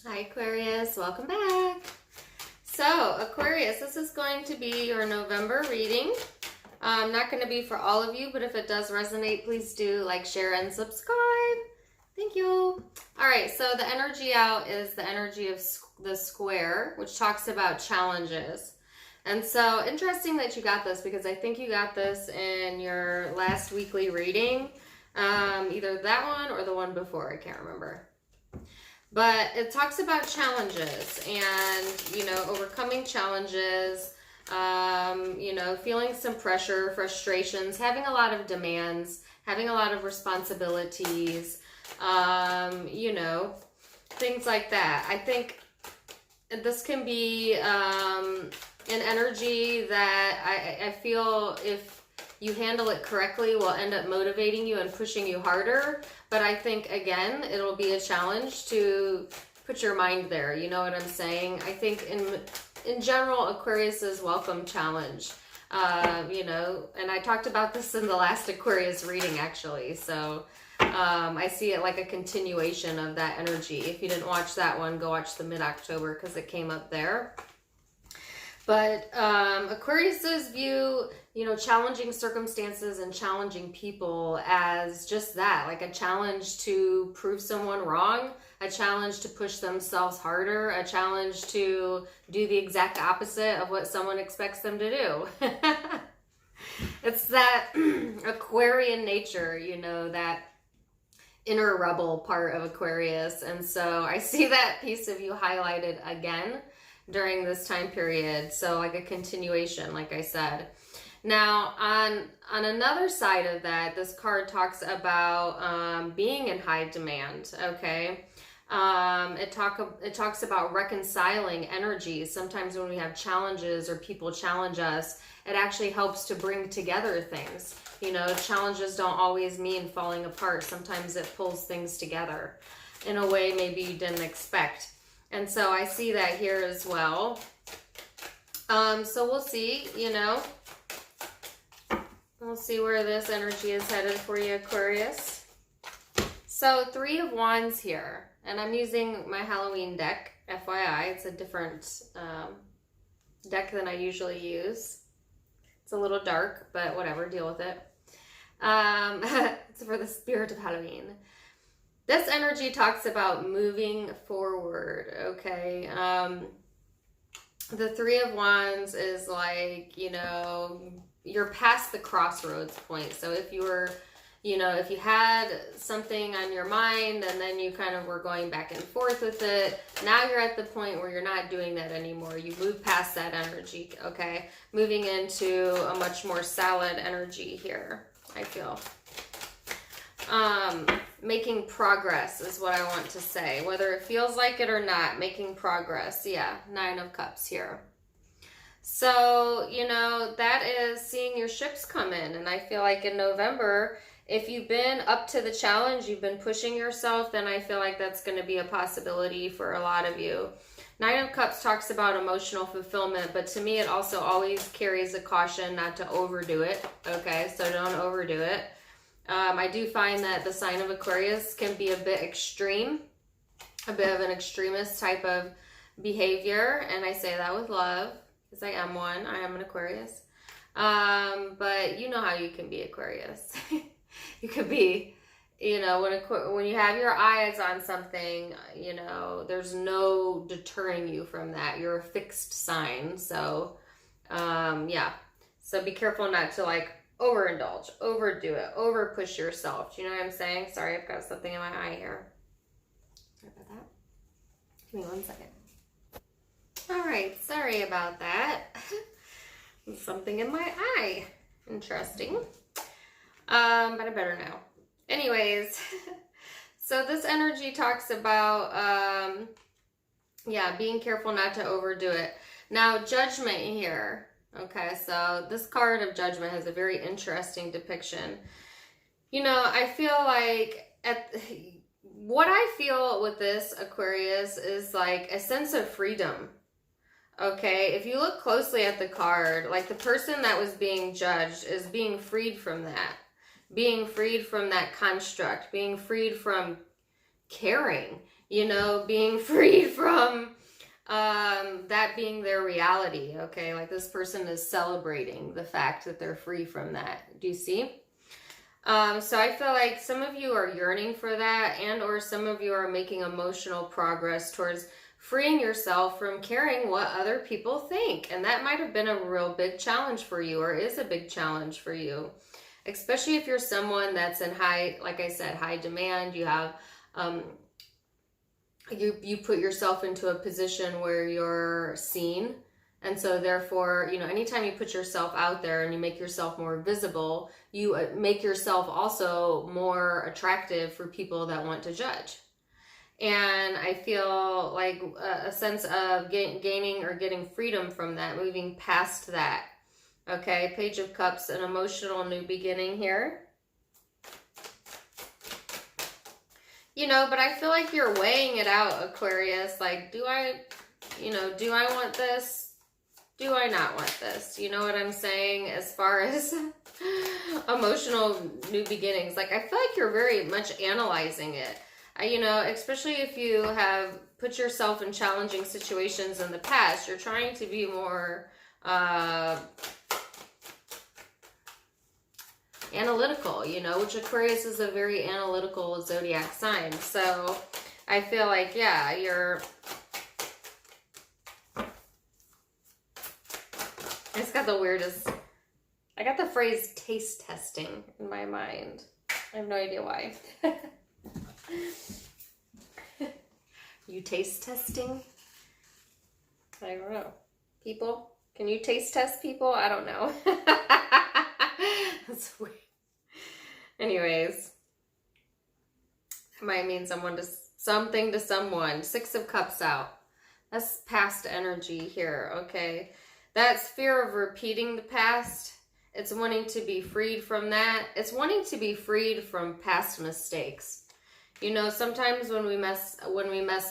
Hi Aquarius, welcome back. So Aquarius, this is going to be your November reading. Not going to be for all of you, but if it does resonate, please do like, share, and subscribe. Thank you. All right, so the energy out is the energy of the square, which talks about challenges. And so interesting that you got this, because I think you got this in your last weekly reading. Either that one or the one before, I can't remember. But it talks about challenges and, overcoming challenges, feeling some pressure, frustrations, having a lot of demands, having a lot of responsibilities, things like that. I think this can be an energy that I feel, if you handle it correctly, will end up motivating you and pushing you harder. But I think, again, it'll be a challenge to put your mind there. You know what I'm saying? I think in general, Aquarius is welcome challenge. And I talked about this in the last Aquarius reading, actually. So I see it like a continuation of that energy. If you didn't watch that one, go watch the mid-October, because it came up there. But Aquarius's view, challenging circumstances and challenging people as just that, like a challenge to prove someone wrong, a challenge to push themselves harder, a challenge to do the exact opposite of what someone expects them to do. It's that Aquarian nature, that inner rebel part of Aquarius. And so I see that piece of you highlighted again during this time period. So like a continuation, like I said. Now, on another side of that, this card talks about being in high demand, okay? It talks about reconciling energies. Sometimes when we have challenges or people challenge us, it actually helps to bring together things. Challenges don't always mean falling apart. Sometimes it pulls things together in a way maybe you didn't expect. And so I see that here as well. So we'll see, we'll see where this energy is headed for you, Aquarius. So 3 of Wands here, and I'm using my Halloween deck, FYI. It's a different deck than I usually use. It's a little dark, but whatever, deal with it. It's for the spirit of Halloween. This energy talks about moving forward, okay? The 3 of Wands is like, you're past the crossroads point. So if you were, if you had something on your mind and then you kind of were going back and forth with it, now you're at the point where you're not doing that anymore. You move past that energy, okay? Moving into a much more solid energy here, I feel. Making progress is what I want to say. Whether it feels like it or not, making progress. Yeah, 9 of Cups here. So, that is seeing your ships come in. And I feel like in November, if you've been up to the challenge, you've been pushing yourself, then I feel like that's going to be a possibility for a lot of you. 9 of Cups talks about emotional fulfillment, but to me, it also always carries a caution not to overdo it. Okay, so don't overdo it. I do find that the sign of Aquarius can be a bit extreme, a bit of an extremist type of behavior. And I say that with love, because I am one. I am an Aquarius. But you know how you can be Aquarius. You could be, when you have your eyes on something, there's no deterring you from that. You're a fixed sign. So, yeah. So be careful not to overindulge, overdo it, over push yourself. Do you know what I'm saying? Sorry, I've got something in my eye here. Sorry about that. Give me 1 second. All right, sorry about that. Something in my eye. Interesting. But I better know. Anyways, so this energy talks about, being careful not to overdo it. Now, judgment here. Okay, so this card of Judgment has a very interesting depiction. I feel like what I feel with this Aquarius is like a sense of freedom. Okay, if you look closely at the card, like the person that was being judged is being freed from that. Being freed from that construct. Being freed from caring. you know, being freed from that being their reality, okay? Like this person is celebrating the fact that they're free from that. Do you see? So I feel like some of you are yearning for that, and or some of you are making emotional progress towards freeing yourself from caring what other people think. And that might have been a real big challenge for you, or is a big challenge for you, especially if you're someone that's in high, like I said, high demand. You have, you put yourself into a position where you're seen. And so therefore, you know, anytime you put yourself out there and you make yourself more visible, you make yourself also more attractive for people that want to judge. And I feel like a sense of gaining or getting freedom from that, moving past that. Okay, Page of Cups, an emotional new beginning here. You know, but I feel like you're weighing it out, Aquarius. Like, do I want this? Do I not want this? You know what I'm saying? As far as emotional new beginnings. Like, I feel like you're very much analyzing it. You know, especially if you have put yourself in challenging situations in the past. You're trying to be more analytical, you know, which Aquarius is a very analytical zodiac sign. So I feel like, yeah, it's got the weirdest, I got the phrase taste testing in my mind. I have no idea why. You taste testing? I don't know. People? Can you taste test people? I don't know. That's weird. Anyways. That might mean something to someone. 6 of Cups out. That's past energy here, okay? That's fear of repeating the past. It's wanting to be freed from that. It's wanting to be freed from past mistakes. You know, sometimes when we mess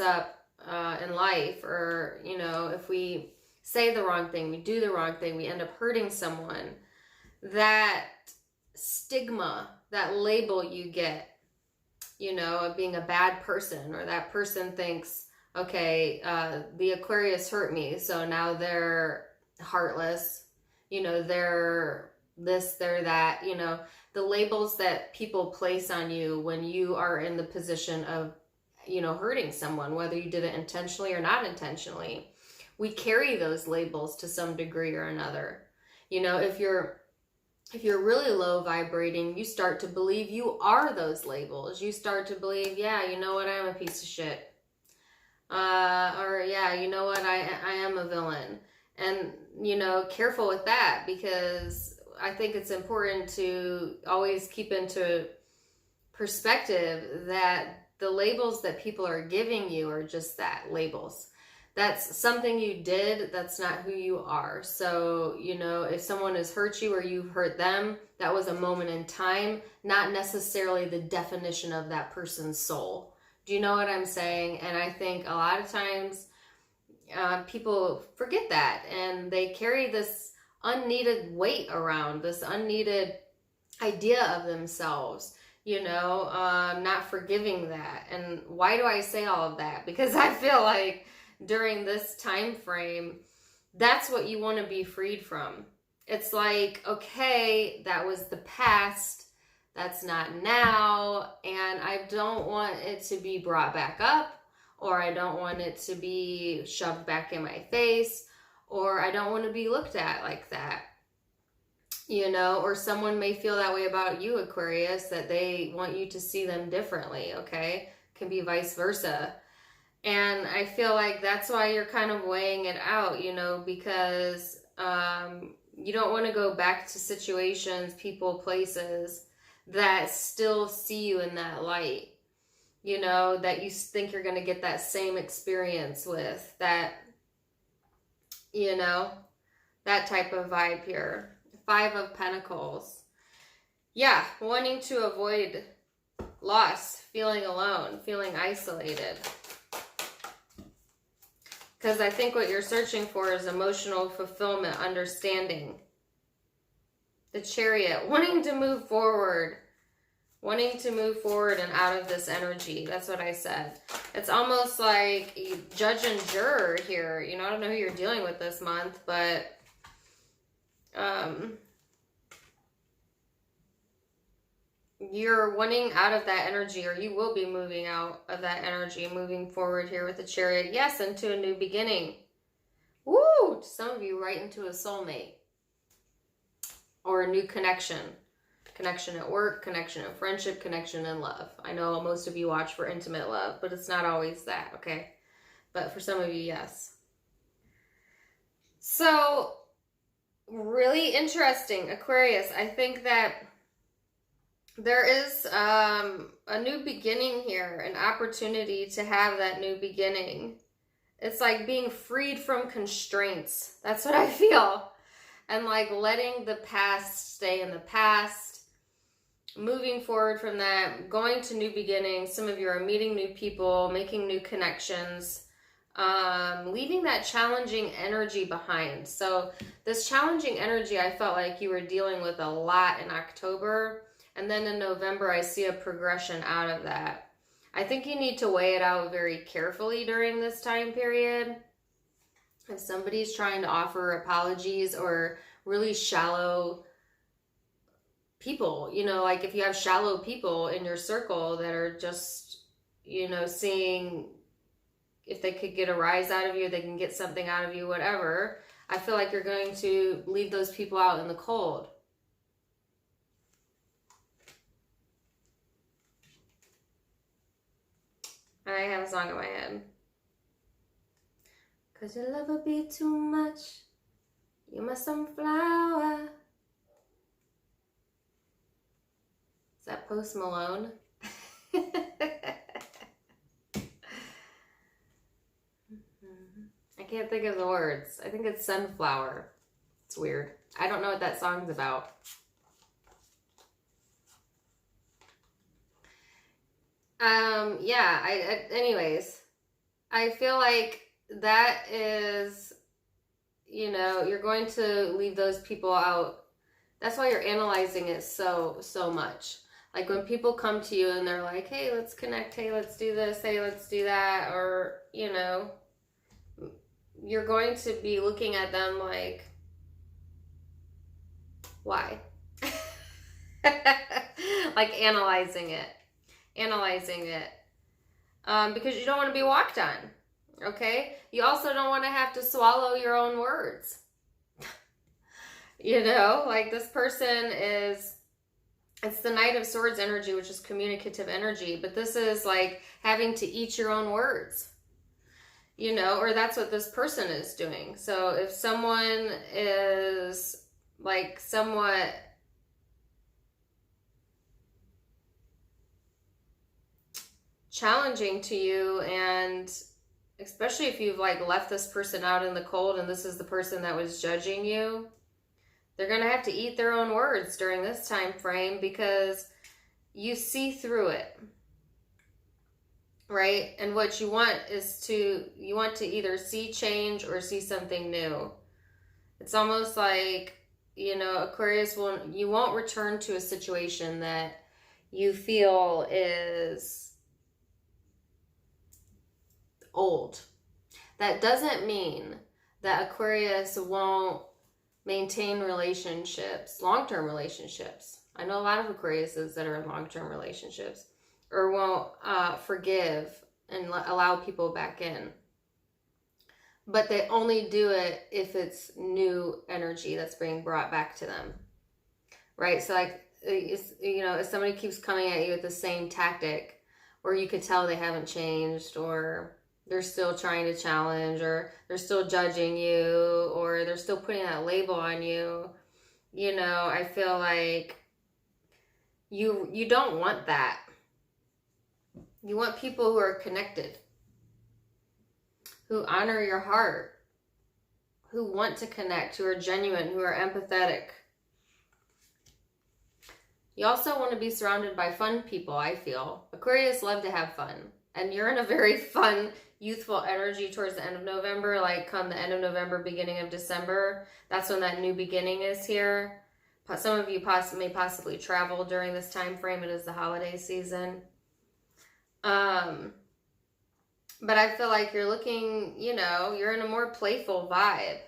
up in life, or, you know, if we say the wrong thing, we do the wrong thing, we end up hurting someone, that stigma, that label you get, you know, of being a bad person, or that person thinks, okay, the Aquarius hurt me, so now they're heartless, you know, they're this, they're that, you know, the labels that people place on you when you are in the position of, you know, hurting someone, whether you did it intentionally or not intentionally. We carry those labels to some degree or another. You know, if you're really low vibrating, you start to believe you are those labels. You start to believe, yeah, you know what, I'm a piece of shit. Or yeah, you know what, I am a villain. And, you know, careful with that, because I think it's important to always keep into perspective that the labels that people are giving you are just that, labels. That's something you did, that's not who you are. So, you know, if someone has hurt you or you've hurt them, that was a moment in time, not necessarily the definition of that person's soul. Do you know what I'm saying? And I think a lot of times people forget that, and they carry this unneeded weight around, this unneeded idea of themselves, you know, not forgiving that. And why do I say all of that? Because I feel like during this time frame, that's what you want to be freed from. It's like, okay, that was the past, that's not now, and I don't want it to be brought back up, or I don't want it to be shoved back in my face, or I don't want to be looked at like that, you know, or someone may feel that way about you, Aquarius, that they want you to see them differently, okay? It can be vice versa. And I feel like that's why you're kind of weighing it out, you know, because you don't want to go back to situations, people, places that still see you in that light, you know, that you think you're going to get that same experience with, that, you know, that type of vibe here. 5 of Pentacles. Yeah, wanting to avoid loss, feeling alone, feeling isolated. Because I think what you're searching for is emotional fulfillment, understanding. The Chariot, wanting to move forward. Wanting to move forward and out of this energy. That's what I said. It's almost like judge and juror here. You know, I don't know who you're dealing with this month, but you're wanting out of that energy, or you will be moving out of that energy, moving forward here with the Chariot. Yes, into a new beginning. Woo! Some of you right into a soulmate or a new connection. Connection at work, connection in friendship, connection in love. I know most of you watch for intimate love, but it's not always that, okay? But for some of you, yes. So, really interesting, Aquarius. I think that there is a new beginning here, an opportunity to have that new beginning. It's like being freed from constraints. That's what I feel. And like letting the past stay in the past. Moving forward from that, going to new beginnings. Some of you are meeting new people, making new connections, leaving that challenging energy behind. So this challenging energy, I felt like you were dealing with a lot in October. And then in November, I see a progression out of that. I think you need to weigh it out very carefully during this time period. If somebody's trying to offer apologies or really shallow people, you know, like if you have shallow people in your circle that are just, you know, seeing if they could get a rise out of you, they can get something out of you, whatever, I feel like you're going to leave those people out in the cold. I have a song in my head. 'Cause your love will be too much. You're my sunflower. Is that Post Malone? I can't think of the words. I think it's Sunflower. It's weird. I don't know what that song's about. Yeah, anyways, I feel like that is, you know, you're going to leave those people out. That's why you're analyzing it so much. Like when people come to you and they're like, hey, let's connect. Hey, let's do this. Hey, let's do that. Or, you know, you're going to be looking at them like, why? Like analyzing it. Because you don't want to be walked on. Okay? You also don't want to have to swallow your own words. You know, like this person is, it's the Knight of Swords energy, which is communicative energy, but this is like having to eat your own words, you know, or that's what this person is doing. So if someone is like somewhat challenging to you, and especially if you've like left this person out in the cold and this is the person that was judging you, they're going to have to eat their own words during this time frame because you see through it, right? And what you want is you want to either see change or see something new. It's almost like, you know, Aquarius, you won't return to a situation that you feel is old. That doesn't mean that Aquarius won't maintain relationships, long-term relationships. I know a lot of Aquariuses that are in long-term relationships, or won't forgive and allow people back in. But they only do it if it's new energy that's being brought back to them, right? So like, you know, if somebody keeps coming at you with the same tactic, or you could tell they haven't changed, or they're still trying to challenge, or they're still judging you, or they're still putting that label on you, you know, I feel like you don't want that. You want people who are connected, who honor your heart, who want to connect, who are genuine, who are empathetic. You also want to be surrounded by fun people, I feel. Aquarius love to have fun. And you're in a very fun, youthful energy towards the end of November. Like come the end of November, beginning of December, that's when that new beginning is here. Some of you may possibly travel during this time frame. It is the holiday season. But I feel like you're looking, you know, you're in a more playful vibe,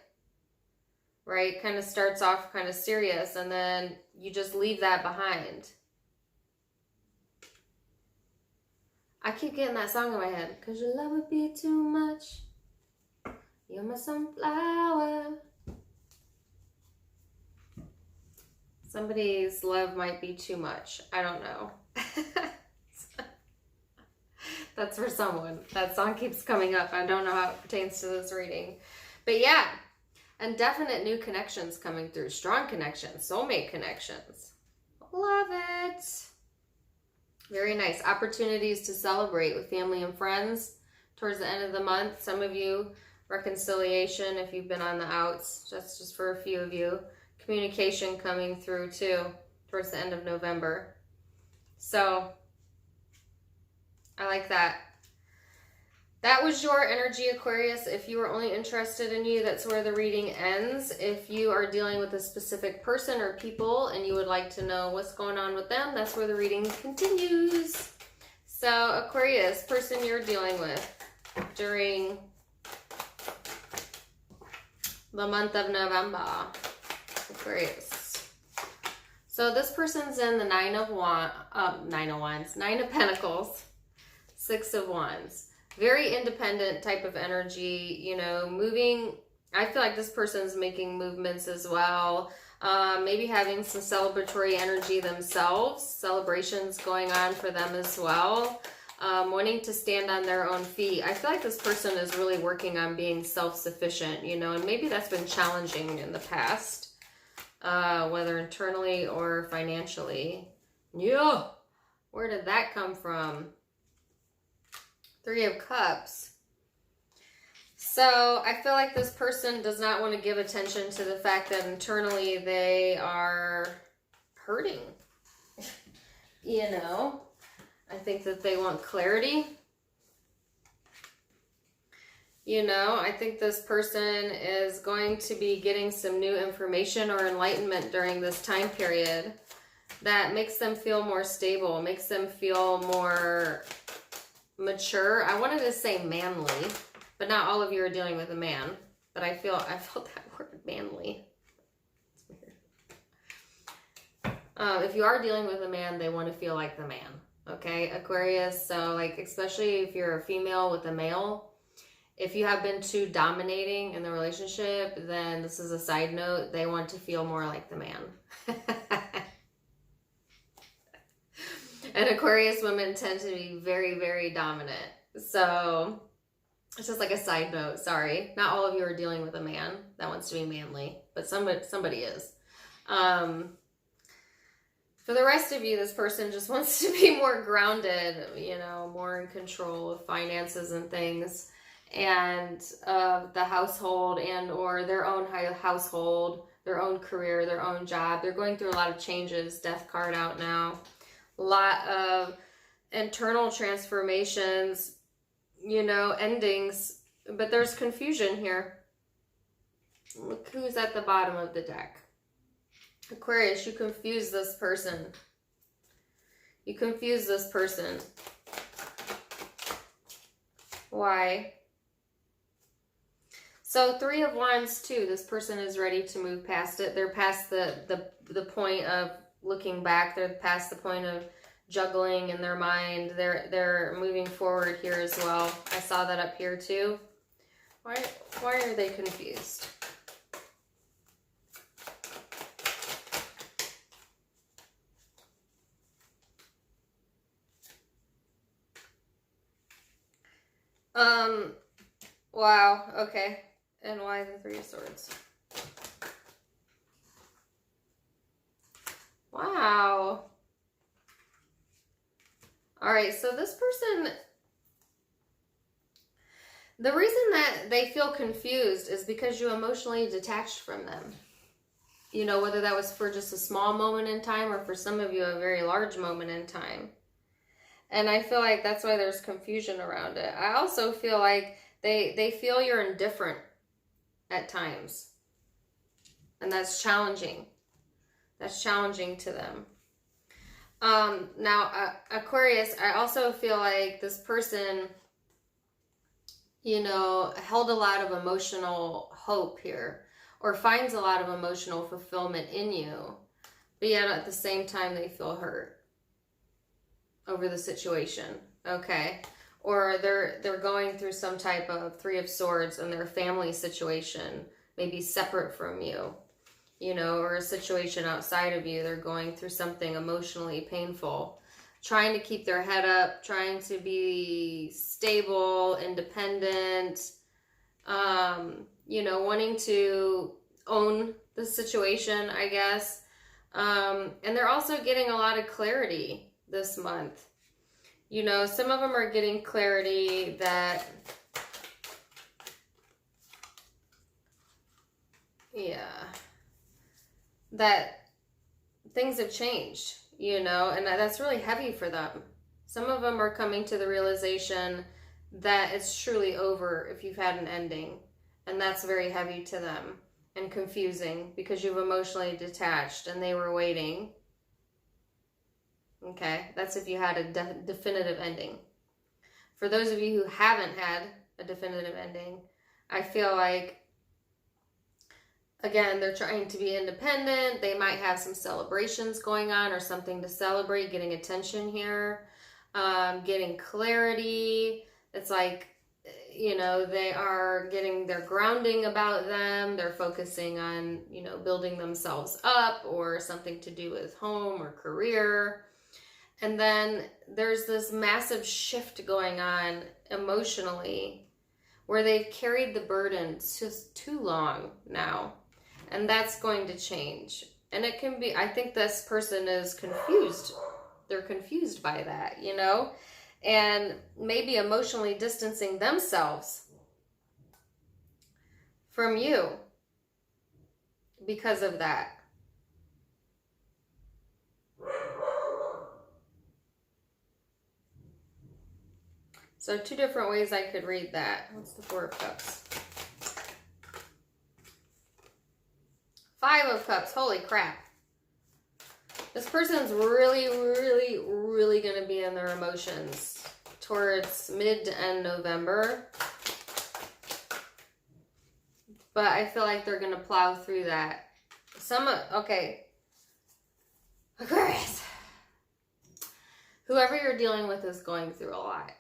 right? Kind of starts off kind of serious, and then you just leave that behind. I keep getting that song in my head. 'Cause your love would be too much. You're my sunflower. Somebody's love might be too much. I don't know. That's for someone. That song keeps coming up. I don't know how it pertains to this reading. But yeah, and definite new connections coming through. Strong connections. Soulmate connections. Love it. Very nice. Opportunities to celebrate with family and friends towards the end of the month. Some of you, reconciliation if you've been on the outs. That's just for a few of you. Communication coming through too towards the end of November. So I like that. That was your energy, Aquarius. If you are only interested in you, that's where the reading ends. If you are dealing with a specific person or people and you would like to know what's going on with them, that's where the reading continues. So Aquarius, person you're dealing with during the month of November. Aquarius. So this person's in the Nine of Pentacles, Six of Wands. Very independent type of energy, you know, moving. I feel like this person's making movements as well. Maybe having some celebratory energy themselves. Celebrations going on for them as well. Wanting to stand on their own feet. I feel like this person is really working on being self-sufficient, you know, and maybe that's been challenging in the past, whether internally or financially. Yeah, where did that come from? Three of Cups. So I feel like this person does not want to give attention to the fact that internally they are hurting. You know, I think that they want clarity. You know, I think this person is going to be getting some new information or enlightenment during this time period that makes them feel more stable, makes them feel more mature. I wanted to say manly, but not all of you are dealing with a man. But I felt that word, manly. It's weird. If you are dealing with a man, they want to feel like the man. Okay, Aquarius. So like, especially if you're a female with a male, if you have been too dominating in the relationship, then this is a side note. They want to feel more like the man. And Aquarius women tend to be very, very dominant. So it's just like a side note. Sorry. Not all of you are dealing with a man that wants to be manly, but somebody is. For the rest of you, this person just wants to be more grounded, you know, more in control of finances and things, and the household and or their own household, their own career, their own job. They're going through a lot of changes. Death card out now. A lot of internal transformations, you know, endings, but there's confusion here. Look who's at the bottom of the deck. Aquarius, you confuse this person. You confuse this person. Why? So Three of Wands too. This person is ready to move past it. They're past the point of looking back. They're past the point of juggling in their mind. They're moving forward here as well. I saw that up here too. Why are they confused? Wow, okay. And why the Three of Swords? Wow. All right, so this person, the reason that they feel confused is because you emotionally detached from them. You know, whether that was for just a small moment in time or for some of you a very large moment in time. And I feel like that's why there's confusion around it. I also feel like they feel you're indifferent at times. And that's challenging. That's challenging to them. Now, Aquarius, I also feel like this person, you know, held a lot of emotional hope here, or finds a lot of emotional fulfillment in you, but yet at the same time they feel hurt over the situation, okay? Or they're going through some type of Three of Swords and their family situation, maybe separate from you, you know, or a situation outside of you. They're going through something emotionally painful, trying to keep their head up, trying to be stable, independent, you know, wanting to own the situation, I guess. And they're also getting a lot of clarity this month. You know, some of them are getting clarity that, that things have changed, you know, and that's really heavy for them. Some of them are coming to the realization that it's truly over if you've had an ending, and that's very heavy to them and confusing because you've emotionally detached and they were waiting. Okay, that's if you had a definitive ending. For those of you who haven't had a definitive ending, I feel like, again, they're trying to be independent. They might have some celebrations going on or something to celebrate, getting attention here, getting clarity. It's like, you know, they are getting their grounding about them. They're focusing on, you know, building themselves up or something to do with home or career. And then there's this massive shift going on emotionally where they've carried the burden just too long now. And that's going to change. And it can be, I think this person is confused. They're confused by that, you know, and maybe emotionally distancing themselves from you because of that. So 2 different ways I could read that. What's the Four of Cups? 5 of Cups. Holy crap. This person's really, really, really going to be in their emotions towards mid to end November. But I feel like they're going to plow through that. Okay. Aquarius. Whoever you're dealing with is going through a lot.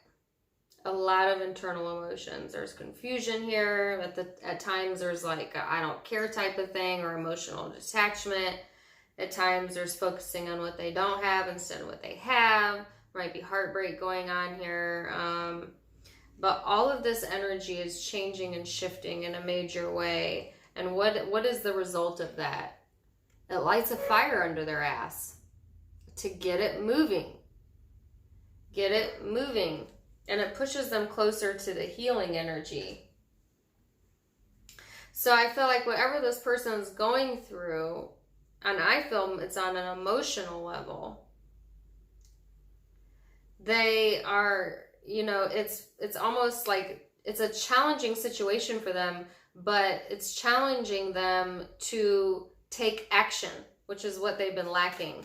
A lot of internal emotions. There's confusion here. At times there's like a I don't care type of thing, or emotional detachment. At times there's focusing on what they don't have instead of what they have. Might be heartbreak going on here. But all of this energy is changing and shifting in a major way. And what is the result of that? It lights a fire under their ass to get it moving. Get it moving. And it pushes them closer to the healing energy. So I feel like whatever this person's going through, and I feel it's on an emotional level, they are, you know, it's almost like it's a challenging situation for them, but it's challenging them to take action, which is what they've been lacking.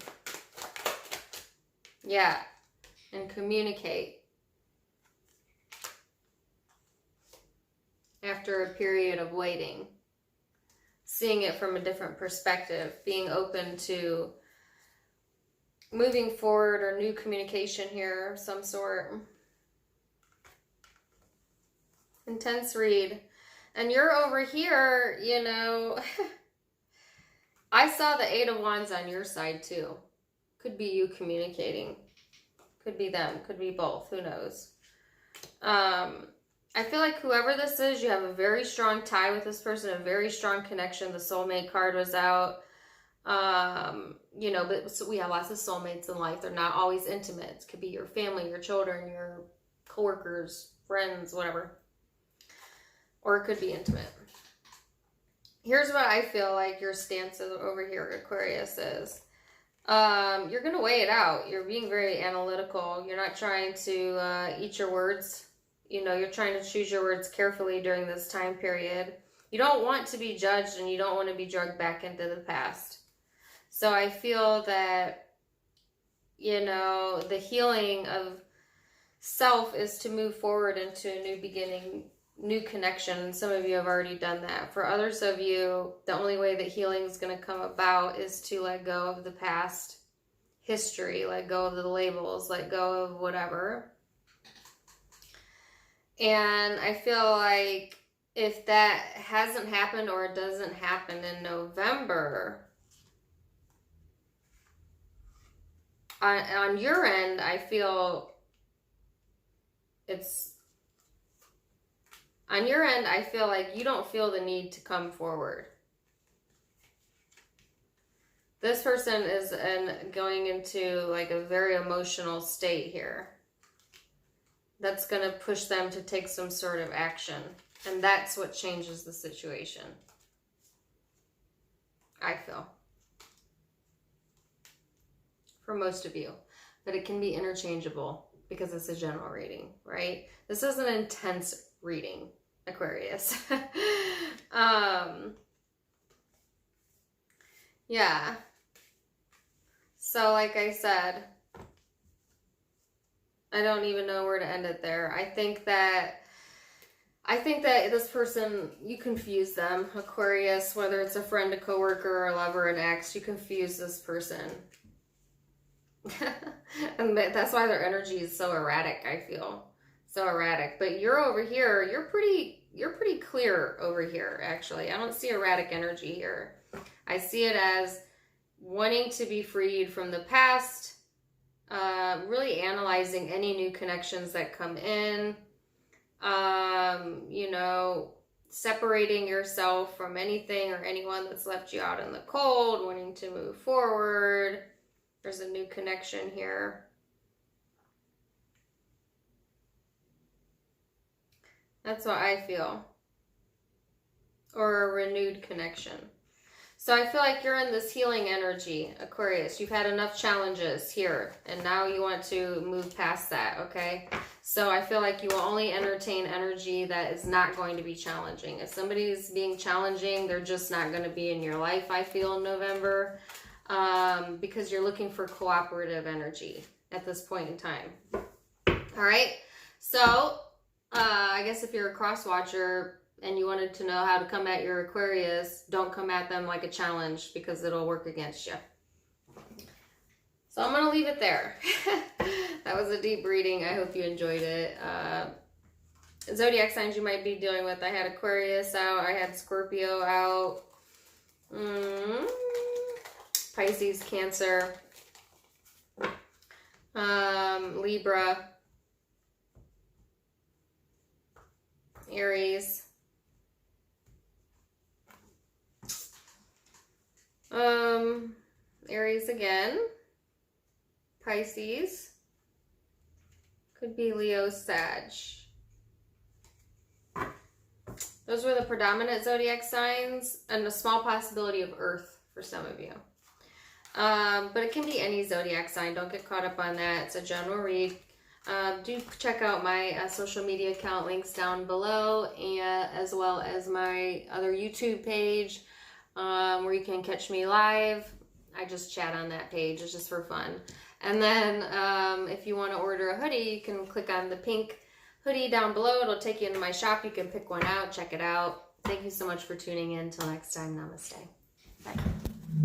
Yeah, and communicate. After a period of waiting, seeing it from a different perspective, being open to moving forward or new communication here of some sort. Intense read. And you're over here, you know, I saw the 8 of Wands on your side too. Could be you communicating. Could be them. Could be both. Who knows? I feel like whoever this is, you have a very strong tie with this person, a very strong connection. The soulmate card was out. You know, but so we have lots of soulmates in life. They're not always intimate. It could be your family, your children, your coworkers, friends, whatever. Or it could be intimate. Here's what I feel like your stance over here, Aquarius, is. You're going to weigh it out. You're being very analytical. You're not trying to eat your words. You know, you're trying to choose your words carefully during this time period. You don't want to be judged, and you don't want to be dragged back into the past. So I feel that, you know, the healing of self is to move forward into a new beginning, new connection. Some of you have already done that. For others of you, the only way that healing is going to come about is to let go of the past history, let go of the labels, let go of whatever. And I feel like if that hasn't happened or it doesn't happen in November, on your end, I feel on your end, I feel like you don't feel the need to come forward. This person is going into like a very emotional state here. That's going to push them to take some sort of action. And that's what changes the situation, I feel. For most of you. But it can be interchangeable because it's a general reading, right? This is an intense reading, Aquarius. Yeah. So like I said, I don't even know where to end it there. I think that this person, you confuse them, Aquarius, whether it's a friend, a coworker, a lover, an ex, you confuse this person. And that's why their energy is so erratic, I feel. So erratic. But you're over here, you're pretty clear over here, actually. I don't see erratic energy here. I see it as wanting to be freed from the past, really analyzing any new connections that come in, you know, separating yourself from anything or anyone that's left you out in the cold, wanting to move forward. There's a new connection here. That's what I feel. Or a renewed connection. So I feel like you're in this healing energy, Aquarius. You've had enough challenges here, and now you want to move past that, okay? So I feel like you will only entertain energy that is not going to be challenging. If somebody's being challenging, they're just not going to be in your life, I feel, in November, because you're looking for cooperative energy at this point in time. All right? So I guess if you're a cross watcher, and you wanted to know how to come at your Aquarius, don't come at them like a challenge because it'll work against you. So I'm going to leave it there. That was a deep reading. I hope you enjoyed it. Zodiac signs you might be dealing with. I had Aquarius out. I had Scorpio out. Pisces, Cancer. Libra. Aries. Aries again, Pisces, could be Leo, Sag. Those were the predominant zodiac signs, and a small possibility of Earth for some of you. But it can be any zodiac sign. Don't get caught up on that. It's a general read. Do check out my social media account, links down below, and as well as my other YouTube page, where you can catch me live. I just chat on that page. It's just for fun. And then if you want to order a hoodie, you can click on the pink hoodie down below. It'll take you into my shop. You can pick one out, check it out. Thank you so much for tuning in. Until next time, namaste. Bye.